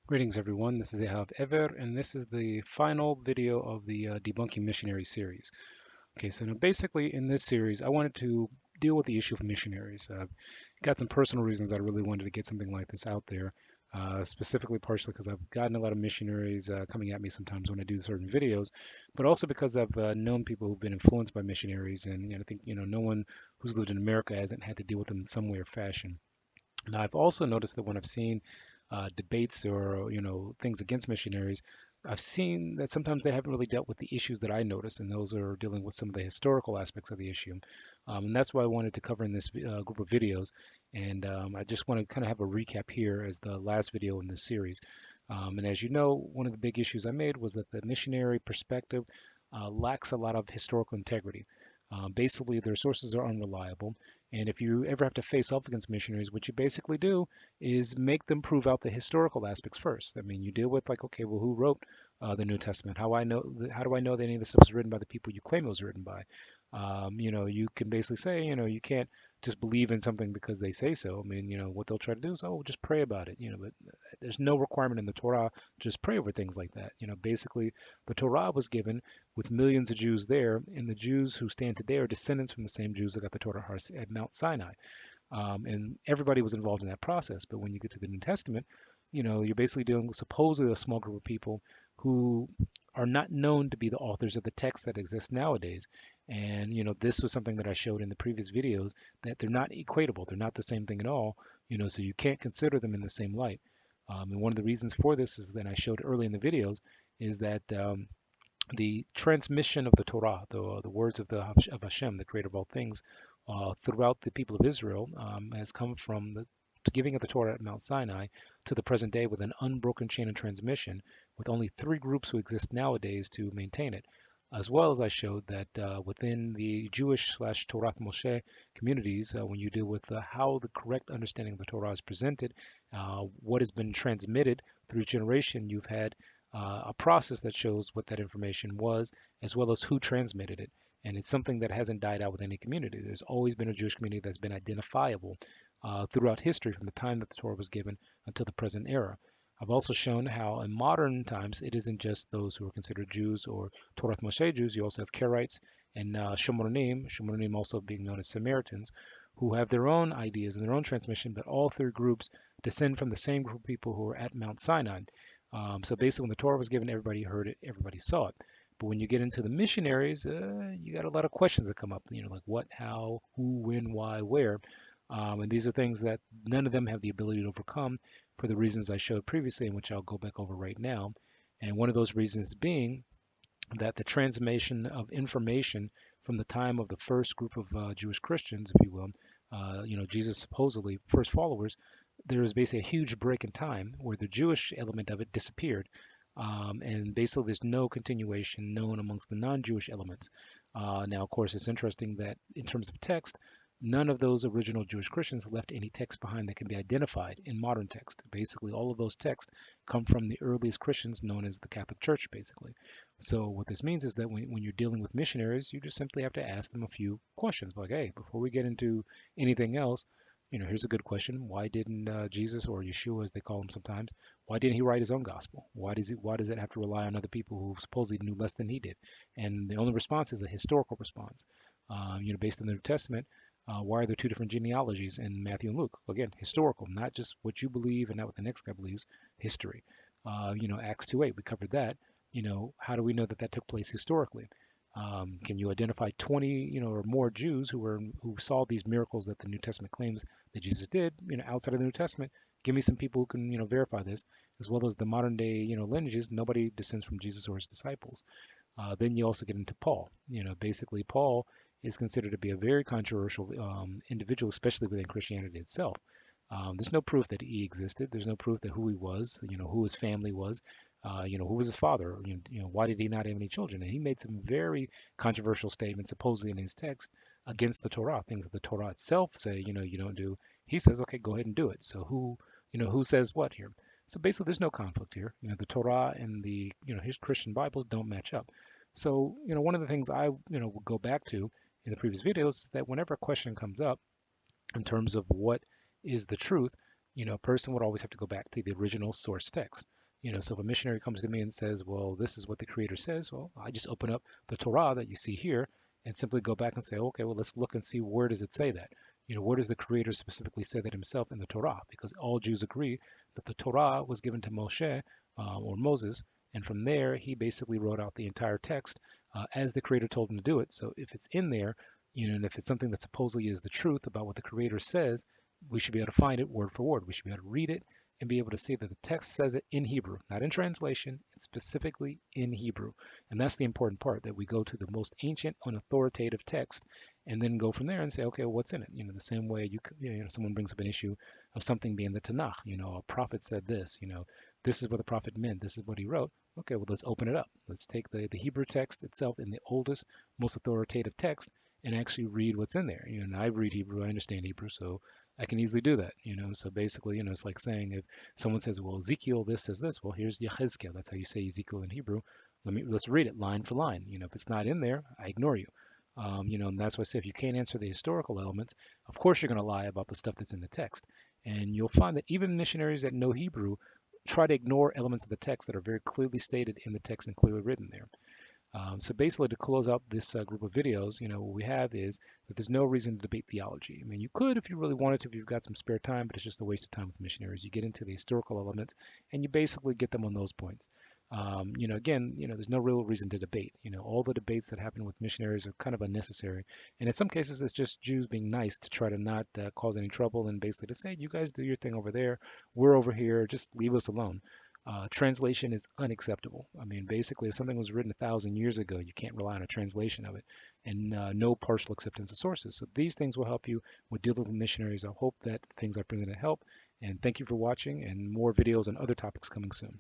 Greetings, everyone. This is Ehav Ever, and this is the final video of the Debunking Missionaries series. Okay, so now basically in this series, I wanted to deal with the issue of missionaries. I've got some personal reasons I really wanted to get something like this out there, specifically partially because I've gotten a lot of missionaries coming at me sometimes when I do certain videos, but also because I've known people who've been influenced by missionaries, and I think no one who's lived in America hasn't had to deal with them in some way or fashion. Now, I've also noticed that when I've seen debates or things against missionaries, I've seen that sometimes they haven't really dealt with the issues that I notice, and those are dealing with some of the historical aspects of the issue. And that's why I wanted to cover in this group of videos. And I just want to kind of have a recap here as the last video in this series. And as you know, one of the big issues I made was that the missionary perspective lacks a lot of historical integrity. Basically, their sources are unreliable. And if you ever have to face off against missionaries, what you basically do is make them prove out the historical aspects first. I mean, you deal with like, okay, well, who wrote the New Testament? How do I know that any of this stuff was written by the people you claim it was written by? You can basically say, you can't just believe in something because they say so. I mean, what they'll try to do is, oh, just pray about it. But there's no requirement in the Torah to just pray over things like that. Basically, the Torah was given with millions of Jews there, and the Jews who stand today are descendants from the same Jews that got the Torah at Mount Sinai. And everybody was involved in that process. But when you get to the New Testament, you're basically dealing with supposedly a small group of people who are not known to be the authors of the text that exists nowadays. And this was something that I showed in the previous videos that they're not equatable. They're not the same thing at all. So you can't consider them in the same light. And one of the reasons for this is that I showed early in the videos is that the transmission of the Torah, the words of Hashem, the creator of all things, throughout the people of Israel, has come from the giving of the Torah at Mount Sinai to the present day with an unbroken chain of transmission, with only three groups who exist nowadays to maintain it. As well as I showed that within the Jewish/Torah Moshe communities, when you deal with how the correct understanding of the Torah is presented, what has been transmitted through generation, you've had a process that shows what that information was, as well as who transmitted it. And it's something that hasn't died out with any community. There's always been a Jewish community that's been identifiable throughout history from the time that the Torah was given until the present era. I've also shown how in modern times it isn't just those who are considered Jews or Torah Moshe Jews. You also have Karaites and Shomronim also being known as Samaritans, who have their own ideas and their own transmission, but all three groups descend from the same group of people who were at Mount Sinai. So basically, when the Torah was given, everybody heard it, everybody saw it. But when you get into the missionaries, you got a lot of questions that come up. Like what, how, who, when, why, where. And these are things that none of them have the ability to overcome for the reasons I showed previously, and which I'll go back over right now. And one of those reasons being that the transmission of information from the time of the first group of Jewish Christians, if you will, Jesus' supposedly first followers, there was basically a huge break in time where the Jewish element of it disappeared. And basically, there's no continuation known amongst the non Jewish elements. Now, of course, it's interesting that in terms of text, none of those original Jewish Christians left any text behind that can be identified in modern text. Basically, all of those texts come from the earliest Christians known as the Catholic Church, basically. So what this means is that when you're dealing with missionaries, you just simply have to ask them a few questions. Like, hey, before we get into anything else, here's a good question. Why didn't Jesus, or Yeshua as they call him sometimes, why didn't he write his own gospel? Why does it have to rely on other people who supposedly knew less than he did? And the only response is a historical response. Based on the New Testament, why are there two different genealogies in Matthew and Luke? Again, historical, not just what you believe and not what the next guy believes, history. Acts 2:8, we covered that. How do we know that that took place historically? Can you identify 20, or more Jews who saw these miracles that the New Testament claims that Jesus did, outside of the New Testament? Give me some people who can, verify this, as well as the modern day, lineages. Nobody descends from Jesus or his disciples. Then you also get into Paul. Basically Paul is considered to be a very controversial individual, especially within Christianity itself. There's no proof that he existed. There's no proof that who he was, who his family was, who was his father, why did he not have any children? And he made some very controversial statements, supposedly in his text, against the Torah, things that the Torah itself say, you don't do. He says, okay, go ahead and do it. So who says what here? So basically, there's no conflict here. The Torah and the, his Christian Bibles don't match up. So, one of the things I, would go back to in the previous videos is that whenever a question comes up in terms of what is the truth, a person would always have to go back to the original source text. So if a missionary comes to me and says, well, this is what the Creator says, well, I just open up the Torah that you see here and simply go back and say, okay, well, let's look and see where does it say that? Where does the Creator specifically say that himself in the Torah? Because all Jews agree that the Torah was given to Moshe or Moses, and from there he basically wrote out the entire text as the Creator told him to do it. So if it's in there, and if it's something that supposedly is the truth about what the Creator says, we should be able to find it word for word. We should be able to read it and be able to see that the text says it in Hebrew, not in translation, it's specifically in Hebrew. And that's the important part, that we go to the most ancient and authoritative text and then go from there and say, okay, well, what's in it? The same way someone brings up an issue of something being the Tanakh, a prophet said this, this is what the prophet meant, this is what he wrote. Okay, well, let's open it up. Let's take the Hebrew text itself in the oldest, most authoritative text and actually read what's in there. And I read Hebrew, I understand Hebrew, so I can easily do that. So basically, it's like saying if someone says, well, Ezekiel, this says this, well, here's Yechezkel. That's how you say Ezekiel in Hebrew. Let's read it line for line. If it's not in there, I ignore you. And that's why I say if you can't answer the historical elements, of course you're going to lie about the stuff that's in the text. And you'll find that even missionaries that know Hebrew try to ignore elements of the text that are very clearly stated in the text and clearly written there. So basically, to close out this group of videos, what we have is that there's no reason to debate theology. I mean, you could if you really wanted to, if you've got some spare time, but it's just a waste of time with missionaries. You get into the historical elements, and you basically get them on those points. Again, there's no real reason to debate. All the debates that happen with missionaries are kind of unnecessary, and in some cases, it's just Jews being nice to try to not cause any trouble and basically to say, you guys do your thing over there, we're over here, just leave us alone. Translation is unacceptable. I mean, basically, if something was written 1,000 years ago, you can't rely on a translation of it, and no partial acceptance of sources. So these things will help you with dealing with missionaries. I hope that things I presented help, and thank you for watching, and more videos on other topics coming soon.